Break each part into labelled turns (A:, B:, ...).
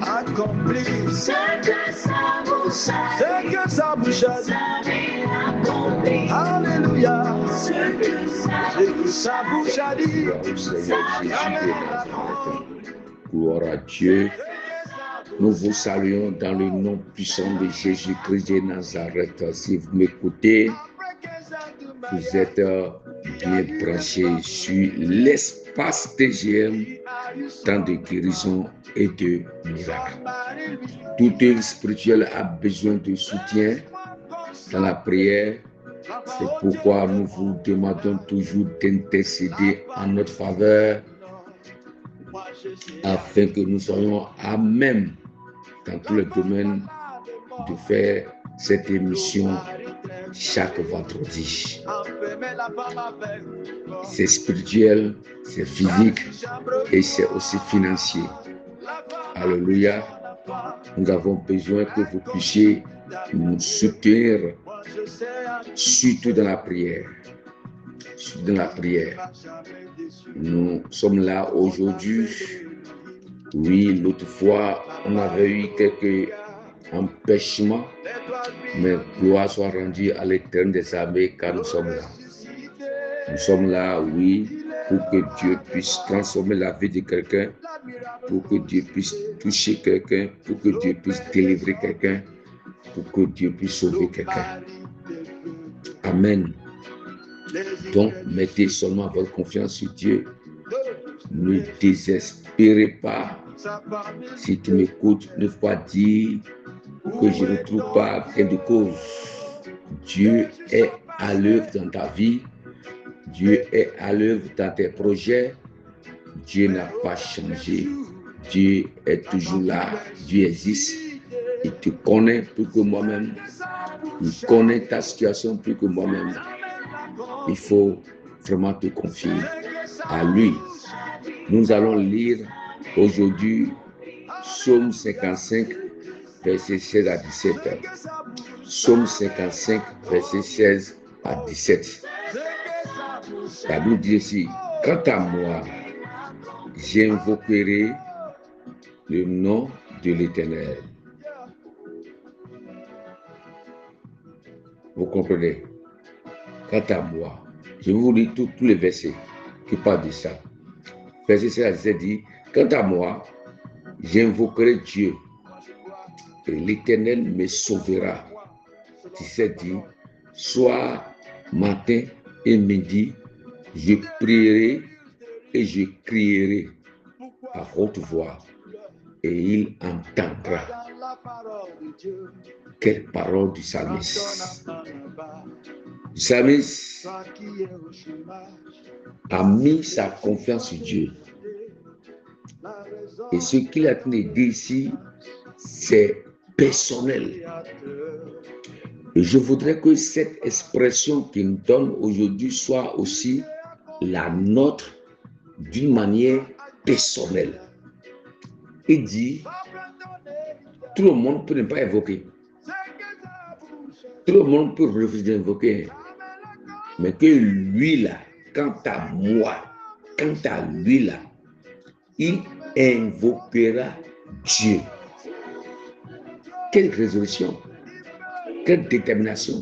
A: Accompli ce que sa bouche a dit. Alléluia. Ce que sa bouche a dit.
B: Gloire à Dieu. Nous vous saluons dans le nom puissant de Jésus-Christ de Nazareth. Si vous m'écoutez, vous êtes bien branchés sur l'espace TGM, temps de guérison et de miracles. Tout être spirituel a besoin de soutien dans la prière. C'est pourquoi nous vous demandons toujours d'intercéder en notre faveur afin que nous soyons à même dans tous les domaines de faire cette émission chaque vendredi. C'est spirituel, c'est physique et c'est aussi financier. Alléluia. Nous avons besoin que vous puissiez nous soutenir, surtout dans la prière. Surtout dans la prière. Nous sommes là aujourd'hui. Oui, l'autre fois, on avait eu quelques empêchements, mais gloire soit rendue à l'Éternel des armées car nous sommes là. Nous sommes là, oui, pour que Dieu puisse transformer la vie de quelqu'un, pour que Dieu puisse toucher quelqu'un, pour que Dieu puisse délivrer quelqu'un, pour que Dieu puisse sauver quelqu'un. Amen. Donc, mettez seulement votre confiance sur Dieu. Ne désespérez pas. Si tu m'écoutes, ne faut pas dire que je ne trouve pas gain de cause. Dieu est à l'œuvre dans ta vie. Dieu est à l'œuvre dans tes projets. Dieu n'a pas changé. Dieu est toujours là. Dieu existe. Il te connaît plus que moi-même. Il connaît ta situation plus que moi-même. Il faut vraiment te confier à lui. Nous allons lire aujourd'hui Psaume 55, verset 16 à 17. Psaume 55, verset 16 à 17. La Bible dit ici, quant à moi, j'invoquerai le nom de l'Éternel. Vous comprenez? Quant à moi, je vous lis tous les versets qui parlent de ça. Verset 16 à 17 dit, quant à moi, j'invoquerai Dieu et l'Éternel me sauvera. 17 dit, soir, matin et midi, je prierai et je crierai à haute voix et il entendra. Quelle parole du psalmiste. Le psalmiste a mis sa confiance sur Dieu. Et ce qu'il a dit ici, c'est personnel. Et je voudrais que cette expression qu'il nous donne aujourd'hui soit aussi la nôtre d'une manière personnelle. Il dit, tout le monde peut ne pas évoquer. Tout le monde peut refuser d'invoquer. Mais que lui là, quant à moi, quant à lui là, il invoquera Dieu. Quelle résolution, quelle détermination.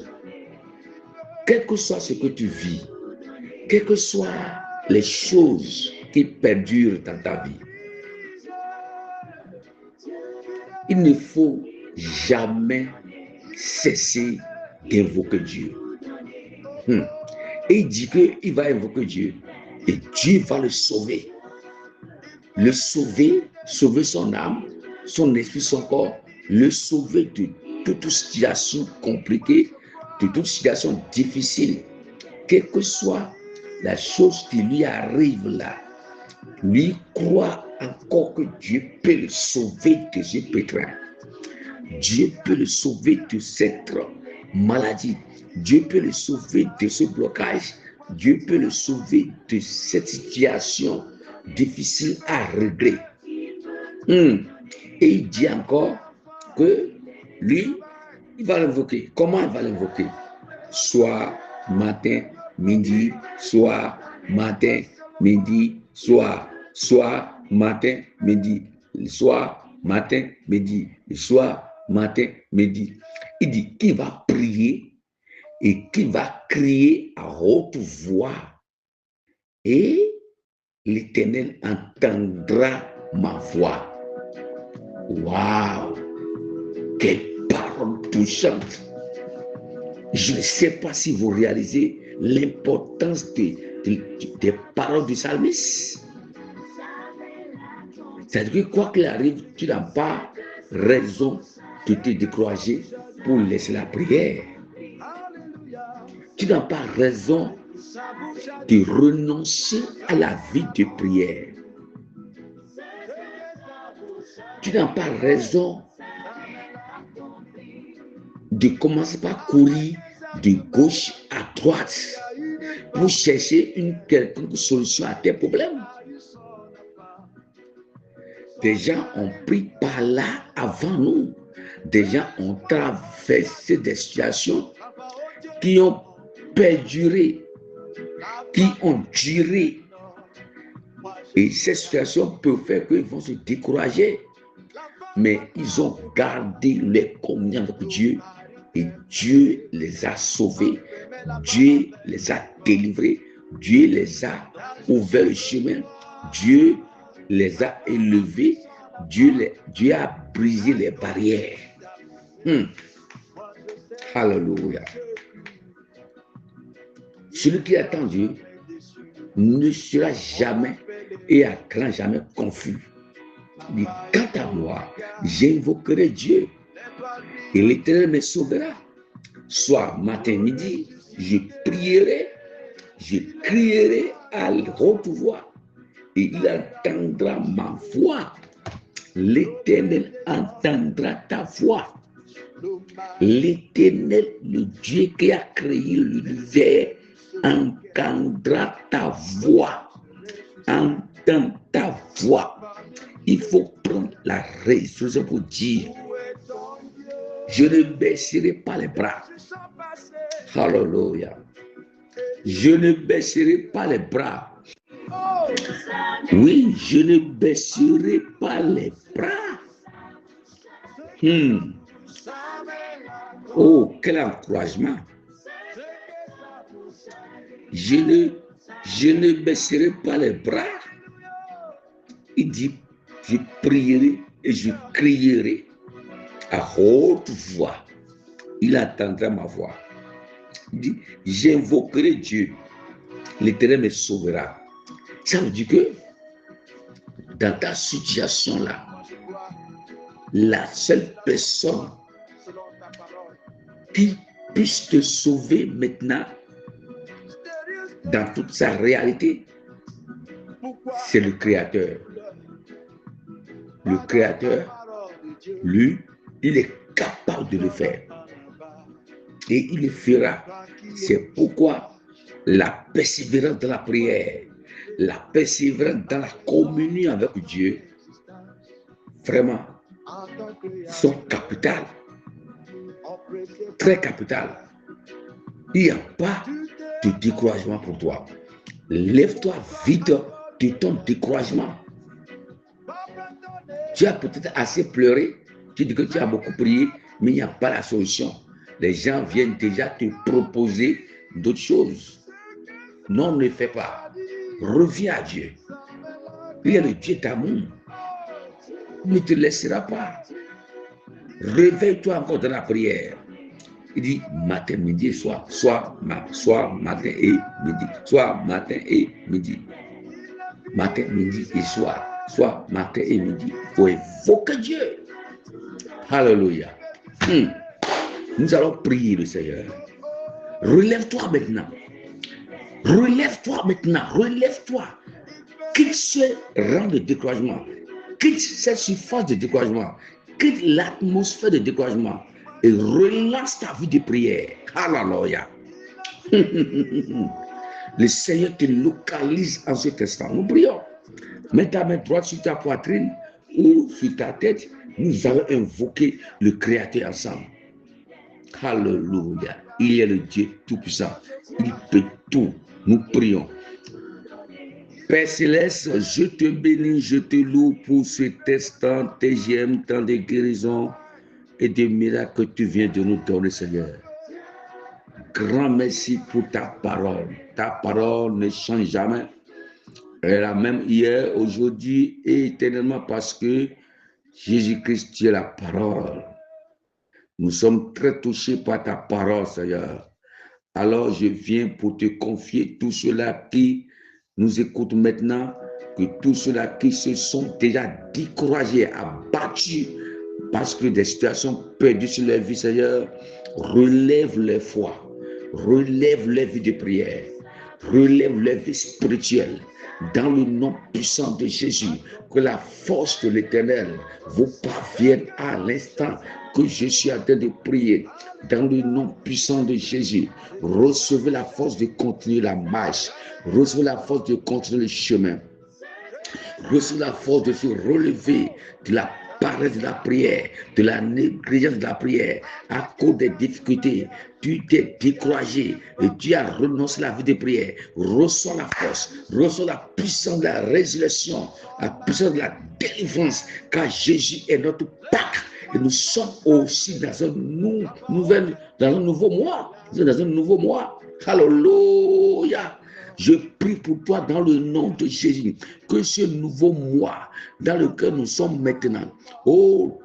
B: Quel que soit ce que tu vis, quelles que soient les choses qui perdurent dans ta vie, il ne faut jamais cesser d'invoquer Dieu. Et il dit qu'il va invoquer Dieu et Dieu va le sauver. Le sauver, sauver son âme, son esprit, son corps, le sauver de toute situation compliquée, de toute situation difficile. Quelle que soit la chose qui lui arrive là, lui croit encore que Dieu peut le sauver de ce pétrin. Dieu peut le sauver de cette maladie. Dieu peut le sauver de ce blocage. Dieu peut le sauver de cette situation difficile à régler. Et il dit encore que lui, il va l'invoquer. Comment il va l'invoquer? Soir, matin, midi, soir, matin, midi, soir, soir, matin, midi, le soir, matin, midi, le soir, matin, midi. Il dit qu'il va prier et qu'il va crier à haute voix. Et l'Éternel entendra ma voix. Waouh! Quelle parole touchante! Je ne sais pas si vous réalisez l'importance des paroles du psalmiste. C'est-à-dire que quoi qu'il arrive, tu n'as pas raison de te décourager pour laisser la prière. Tu n'as pas raison de renoncer à la vie de prière. Tu n'as pas raison de commencer par courir de gauche à droite pour chercher une quelconque solution à tes problèmes. Des gens ont pris par là avant nous. Des gens ont traversé des situations qui ont perduré, qui ont duré. Et ces situations peuvent faire qu'ils vont se décourager. Mais ils ont gardé les communions avec Dieu. Et Dieu les a sauvés. Dieu les a délivrés. Dieu les a ouvert le chemin. Dieu les a élevés. Dieu a brisé les barrières. Alléluia. Celui qui attend Dieu ne sera jamais et à grand jamais confus. Mais quant à moi, j'invoquerai Dieu et l'Éternel me sauvera. Soit matin, midi, je prierai, je crierai à haute voix et il entendra ma voix. L'Éternel entendra ta voix. L'Éternel, le Dieu qui a créé l'univers, entendra ta voix. Entend ta voix. Il faut prendre la résolution pour dire: je ne baisserai pas les bras. Alléluia. Je ne baisserai pas les bras. Oui, je ne baisserai pas les bras. Oh, quel encouragement. Je ne baisserai pas les bras. Il dit: je prierai et je crierai à haute voix. Il entendra ma voix. Il dit: j'invoquerai Dieu. L'Éternel me sauvera. Ça veut dire que dans ta situation-là, la seule personne qui puisse te sauver maintenant dans toute sa réalité, c'est le Créateur. Le Créateur, lui, il est capable de le faire. Et il le fera. C'est pourquoi la persévérance dans la prière, la persévérance dans la communion avec Dieu, vraiment, sont capitales. Très capitales. Il n'y a pas de découragement pour toi. Lève-toi vite de ton découragement. Tu as peut-être assez pleuré, tu dis que tu as beaucoup prié, mais il n'y a pas la solution. Les gens viennent déjà te proposer d'autres choses. Non, ne le fais pas. Reviens à Dieu. Il est le Dieu d'amour. Il ne te laissera pas. Réveille-toi encore dans la prière. Il dit matin, midi et soir. Soit matin et midi. Soit matin et midi. Matin, midi et soir. Soit matin et midi. Il faut évoquer Dieu. Alléluia. Nous allons prier le Seigneur. Relève-toi maintenant. Relève-toi maintenant. Relève-toi. Quitte ce rang de découragement. Quitte cette surface de découragement. Quitte l'atmosphère de découragement. Et relance ta vie de prière. Alléluia. Le Seigneur te localise en cet instant. Nous prions. Mets ta main droite sur ta poitrine ou sur ta tête. Nous allons invoquer le Créateur ensemble. Alléluia. Il est le Dieu Tout-Puissant. Il peut tout. Nous prions. Père Céleste, je te bénis, je te loue pour ce instant TGM, temps de guérison et de miracles que tu viens de nous donner, Seigneur. Grand merci pour ta parole. Ta parole ne change jamais. Elle est la même hier, aujourd'hui et éternellement parce que Jésus-Christ, tu es la parole. Nous sommes très touchés par ta parole, Seigneur. Alors je viens pour te confier tous ceux-là qui nous écoutent maintenant, que tous ceux-là qui se sont déjà découragés, abattus, parce que des situations perdues sur leur vie, Seigneur, relève leur foi, relève leur vie de prière, relève leur vie spirituelle. Dans le nom puissant de Jésus, que la force de l'Éternel vous parvienne à l'instant que je suis en train de prier. Dans le nom puissant de Jésus, recevez la force de continuer la marche, recevez la force de continuer le chemin, recevez la force de se relever de la paresse de la prière, de la négligence de la prière, à cause des difficultés. Tu t'es découragé et tu as renoncé à la vie de prière. Reçois la force, reçois la puissance de la résurrection, la puissance de la délivrance, car Jésus est notre Pâque. Et nous sommes aussi dans un nouveau mois. Dans un nouveau mois. Alléluia. Je prie pour toi dans le nom de Jésus, que ce nouveau mois dans lequel nous sommes maintenant,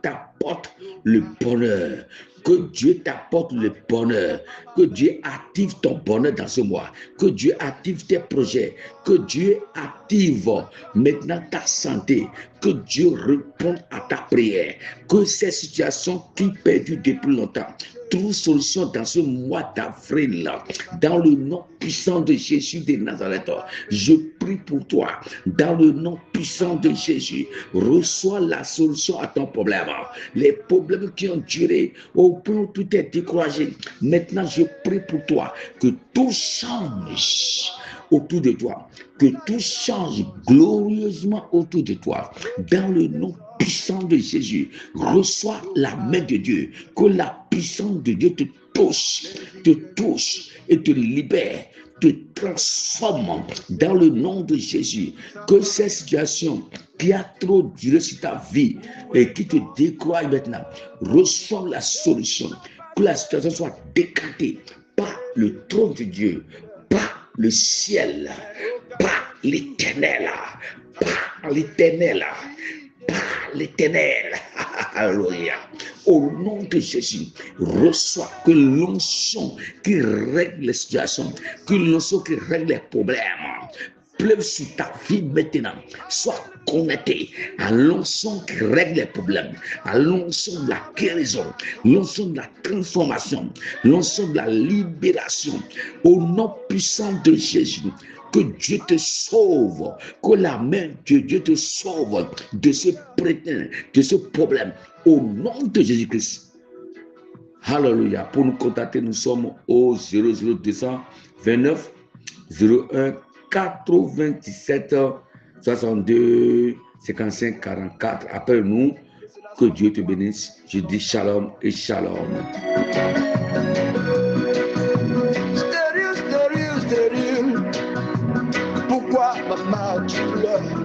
B: t'apporte le bonheur. Que Dieu t'apporte le bonheur, que Dieu active ton bonheur dans ce mois, que Dieu active tes projets, que Dieu active maintenant ta santé, que Dieu réponde à ta prière, que ces situations qui perdurent depuis longtemps trouve solution dans ce mois d'avril, dans le nom puissant de Jésus de Nazareth. Je prie pour toi, dans le nom puissant de Jésus, reçois la solution à ton problème. Les problèmes qui ont duré, au point où tout est découragé, maintenant je prie pour toi, que tout change autour de toi, que tout change glorieusement autour de toi, dans le nom puissant de Jésus. Reçois la main de Dieu, que la puissance de Dieu te touche et te libère, te transforme dans le nom de Jésus. Que cette situation qui a trop duré sur ta vie et qui te décourage maintenant, reçois la solution, que la situation soit décantée par le trône de Dieu, par le ciel, par l'Éternel, par l'Éternel, par l'Éternel. Alléluia. Au nom de Jésus, reçois que l'onction qui règle les situations, que l'onction qui règle les problèmes, pleuve sur ta vie maintenant. Sois connecté à l'onction qui règle les problèmes, à l'onction de la guérison, l'onction de la transformation, l'onction de la libération. Au nom puissant de Jésus, que Dieu te sauve, que la main de Dieu te sauve de ce prétexte, de ce problème. Au nom de Jésus-Christ. Alléluia. Pour nous contacter, nous sommes au 00229 01 97 62 55 44. Appelle-nous. Que Dieu te bénisse. Je dis shalom et shalom.
A: Pourquoi maman tu pleures?